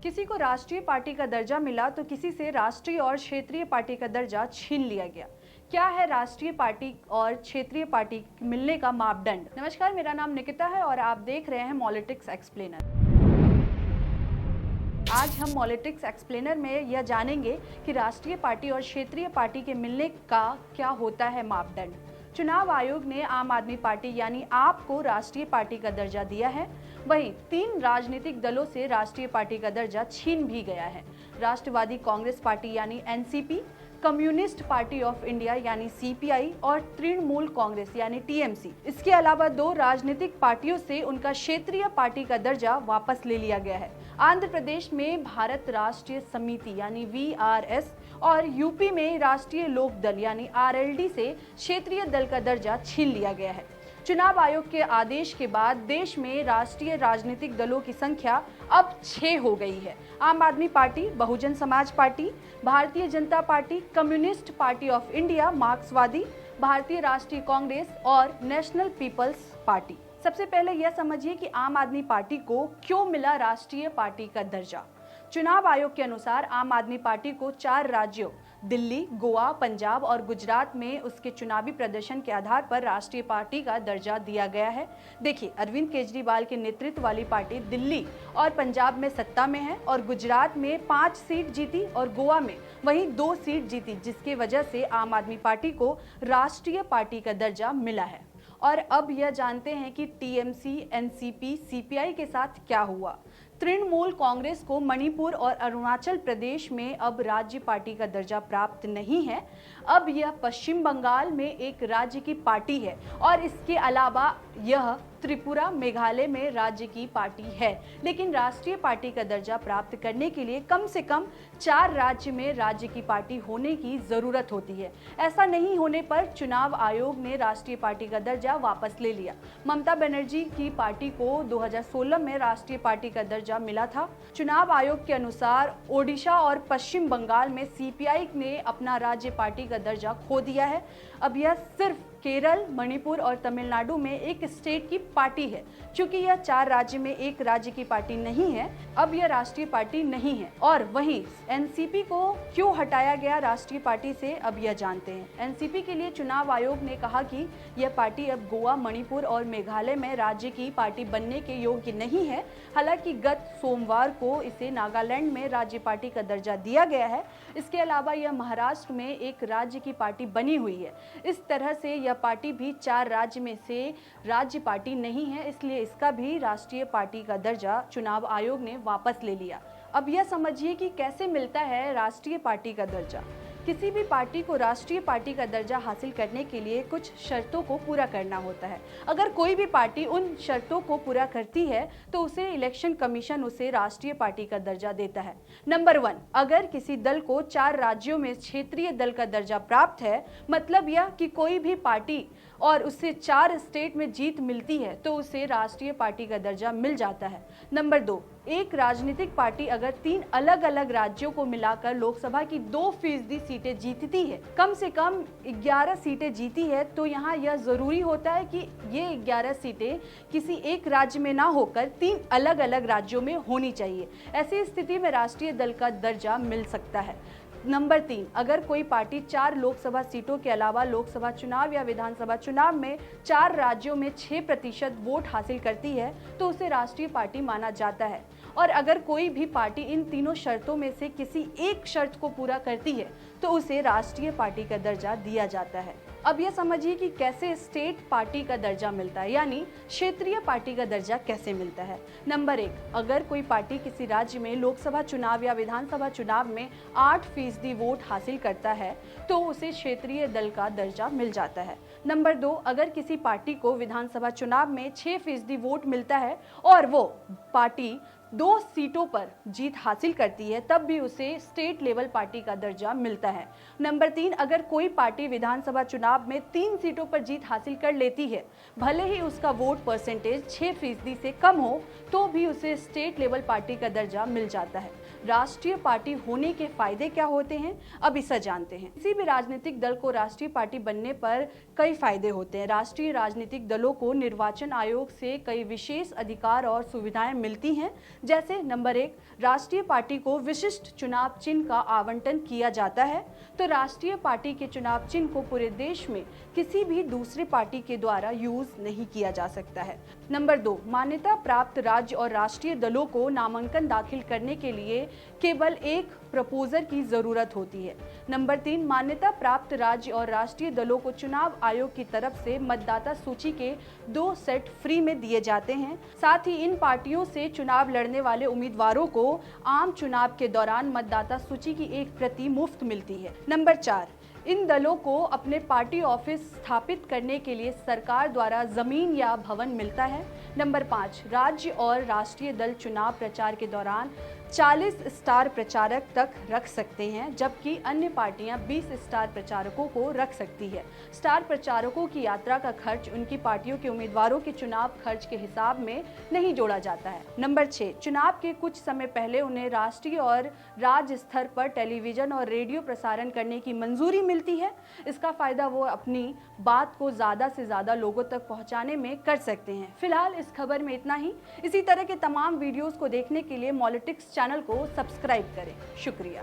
किसी को राष्ट्रीय पार्टी का दर्जा मिला तो किसी से राष्ट्रीय और क्षेत्रीय पार्टी का दर्जा छीन लिया गया। क्या है राष्ट्रीय पार्टी और क्षेत्रीय पार्टी मिलने का मापदंड? नमस्कार, मेरा नाम निकिता है और आप देख रहे हैं पॉलिटिक्स एक्सप्लेनर। आज हम पॉलिटिक्स एक्सप्लेनर में यह जानेंगे कि राष्ट्रीय पार्टी और क्षेत्रीय पार्टी के मिलने का क्या होता है मापदंड। चुनाव आयोग ने आम आदमी पार्टी यानी आप को राष्ट्रीय पार्टी का दर्जा दिया है। वहीं 3 राजनीतिक दलों से राष्ट्रीय पार्टी का दर्जा छीन भी गया है। राष्ट्रवादी कांग्रेस पार्टी यानी NCP, communist party of India यानी सीपीआई और तृणमूल कांग्रेस यानी टीएमसी। इसके अलावा 2 राजनीतिक पार्टियों से उनका क्षेत्रीय पार्टी का दर्जा वापस ले लिया गया है। आंध्र प्रदेश में भारत राष्ट्रीय समिति यानी वीआरएस और यूपी में राष्ट्रीय लोक दल यानी आरएलडी से क्षेत्रीय दल का दर्जा छीन लिया गया है। चुनाव आयोग के आदेश के बाद देश में राष्ट्रीय राजनीतिक दलों की संख्या अब 6 हो गई है। आम आदमी party, Bahujan Samaj party, Bharatiya Janata party, communist party of India, मार्क्सवादी, भारतीय राष्ट्रीय कांग्रेस और नेशनल पीपल्स पार्टी। सबसे पहले यह समझिए कि आम आदमी पार्टी को क्यों मिला राष्ट्रीय पार्टी का दर्जा। चुनाव आयोग के अनुसार आम आदमी पार्टी को 4 राज्यों दिल्ली, गोवा, पंजाब और गुजरात में उसके चुनावी प्रदर्शन के आधार पर राष्ट्रीय पार्टी का दर्जा दिया गया है। देखिए, अरविंद केजरीवाल के नेतृत्व वाली पार्टी दिल्ली और पंजाब में सत्ता में है और गुजरात में 5 सीट जीती और गोवा में वहीं 2 सीट जीती, जिसकी वजह से आम आदमी पार्टी को राष्ट्रीय पार्टी का दर्जा मिला है। और अब यह जानते हैं कि टीएमसी, एनसीपी, सीपीआई के साथ क्या हुआ। तृणमूल कांग्रेस को मणिपुर और अरुणाचल प्रदेश में अब राज्य पार्टी का दर्जा प्राप्त नहीं है। अब यह पश्चिम बंगाल में एक राज्य की पार्टी है और इसके अलावा यह त्रिपुरा, मेघालय में राज्य की पार्टी है। लेकिन राष्ट्रीय पार्टी का दर्जा प्राप्त करने के लिए कम से कम 4 राज्य में राज्य की पार्टी होने की जरूरत होती है। ऐसा नहीं होने पर चुनाव आयोग ने राष्ट्रीय पार्टी का दर्जा वापस ले लिया। ममता बनर्जी की पार्टी को 2016 में राष्ट्रीय पार्टी का दर्जा मिला था। चुनाव आयोग के अनुसार ओडिशा और पश्चिम बंगाल में सीपीआई ने अपना राज्य पार्टी का दर्जा खो दिया है। अब यह सिर्फ केरल, मणिपुर और तमिलनाडु में एक स्टेट की पार्टी है। चूंकि यह 4 राज्य में एक राज्य की पार्टी नहीं है, अब यह राष्ट्रीय पार्टी नहीं है। और वहीं एनसीपी को क्यों हटाया गया राष्ट्रीय पार्टी से, अब यह जानते हैं। एनसीपी के लिए चुनाव आयोग ने कहा कि यह पार्टी अब गोवा, मणिपुर और मेघालय में राज्य की पार्टी बनने के योग्य नहीं है। हालांकि गत सोमवार को इसे नागालैंड में राज्य पार्टी का दर्जा दिया गया है। इसके अलावा यह महाराष्ट्र में एक राज्य की पार्टी बनी हुई है। इस तरह से यह पार्टी भी 4 राज्य में से राज्य पार्टी नहीं है, इसलिए इसका भी राष्ट्रीय पार्टी का दर्जा चुनाव आयोग ने वापस ले लिया। अब यह समझिए कि कैसे मिलता है राष्ट्रीय पार्टी का दर्जा। किसी भी पार्टी को राष्ट्रीय पार्टी का दर्जा हासिल करने के लिए कुछ शर्तों को पूरा करना होता है। अगर कोई भी पार्टी उन शर्तों को पूरा करती है तो उसे इलेक्शन कमीशन उसे राष्ट्रीय पार्टी का दर्जा देता है। नंबर 1, अगर किसी दल को 4 राज्यों में क्षेत्रीय दल का दर्जा प्राप्त है, मतलब यह कि कोई भी पार्टी और उससे 4 स्टेट में जीत मिलती है तो उसे राष्ट्रीय पार्टी का दर्जा मिल जाता है। नंबर 2, एक राजनीतिक पार्टी अगर 3 अलग अलग राज्यों को मिलाकर लोकसभा की 2% सीटें जीतती है, कम से कम 11 सीटें जीती है, तो यहाँ यह जरूरी होता है कि ये 11 सीटें किसी एक राज्य में ना होकर 3 अलग अलग राज्यों में होनी चाहिए। ऐसी स्थिति में राष्ट्रीय दल का दर्जा मिल सकता है। नंबर 3, अगर कोई पार्टी 4 लोकसभा सीटों के अलावा लोकसभा चुनाव या विधानसभा चुनाव में 4 राज्यों में 6% वोट हासिल करती है तो उसे राष्ट्रीय पार्टी माना जाता है। और अगर कोई भी पार्टी इन तीनों शर्तों में से किसी एक शर्त को पूरा करती है तो उसे राष्ट्रीय पार्टी का दर्जा दिया जाता है। अब यह समझिए कि कैसे स्टेट पार्टी का दर्जा मिलता है, यानी क्षेत्रीय पार्टी का दर्जा कैसे मिलता है। नंबर 1, अगर कोई पार्टी किसी राज्य में लोकसभा चुनाव या विधानसभा चुनाव में 8% वोट हासिल करता है तो उसे क्षेत्रीय दल का दर्जा मिल जाता है। नंबर 2, अगर किसी पार्टी को विधानसभा चुनाव में 6% वोट मिलता है और वो पार्टी 2 सीटों पर जीत हासिल करती है, तब भी उसे स्टेट लेवल पार्टी का दर्जा मिलता है। नंबर 3, अगर कोई पार्टी विधानसभा चुनाव में 3 सीटों पर जीत हासिल कर लेती है, भले ही उसका वोट परसेंटेज 6% से कम हो, तो भी उसे स्टेट लेवल पार्टी का दर्जा मिल जाता है। राष्ट्रीय पार्टी होने के फायदे क्या होते हैं, अब इसे जानते हैं। किसी भी राजनीतिक दल को राष्ट्रीय पार्टी बनने पर कई फायदे होते हैं। राष्ट्रीय राजनीतिक दलों को निर्वाचन आयोग से कई विशेष अधिकार और सुविधाएं मिलती हैं, जैसे नंबर 1, राष्ट्रीय पार्टी को विशिष्ट चुनाव चिन्ह का आवंटन किया जाता है तो राष्ट्रीय पार्टी के चुनाव चिन्ह को पूरे देश में किसी भी दूसरी पार्टी के द्वारा यूज नहीं किया जा सकता है। नंबर 2, मान्यता प्राप्त राज्य और राष्ट्रीय दलों को नामांकन दाखिल करने के लिए केवल एक प्रपोजर की जरूरत होती है। नंबर 3, मान्यता प्राप्त राज्य और राष्ट्रीय दलों को चुनाव आयोग की तरफ से मतदाता सूची के 2 सेट फ्री में दिए जाते हैं। साथ ही इन पार्टियों से चुनाव लड़ने वाले उम्मीदवारों को आम चुनाव के दौरान मतदाता सूची की एक प्रति मुफ्त मिलती है। नंबर 4, इन दलों को अपने पार्टी ऑफिस स्थापित करने के लिए सरकार द्वारा जमीन या भवन मिलता है। नंबर 5, राज्य और राष्ट्रीय दल चुनाव प्रचार के दौरान 40 स्टार प्रचारक तक रख सकते हैं, जबकि अन्य पार्टियां 20 स्टार प्रचारकों को रख सकती है। स्टार प्रचारकों की यात्रा का खर्च उनकी पार्टियों के उम्मीदवारों के चुनाव खर्च के हिसाब में नहीं जोड़ा जाता है। नंबर 6, चुनाव के कुछ समय पहले उन्हें राष्ट्रीय और राज्य स्तर पर टेलीविजन और रेडियो प्रसारण करने की मंजूरी मिलती है। इसका फायदा वो अपनी बात को ज्यादा से ज्यादा लोगों तक पहुंचाने में कर सकते हैं। फिलहाल इस खबर में इतना ही। इसी तरह के तमाम वीडियोस को देखने के लिए मॉलिटिक्स चैनल को सब्सक्राइब करें। शुक्रिया।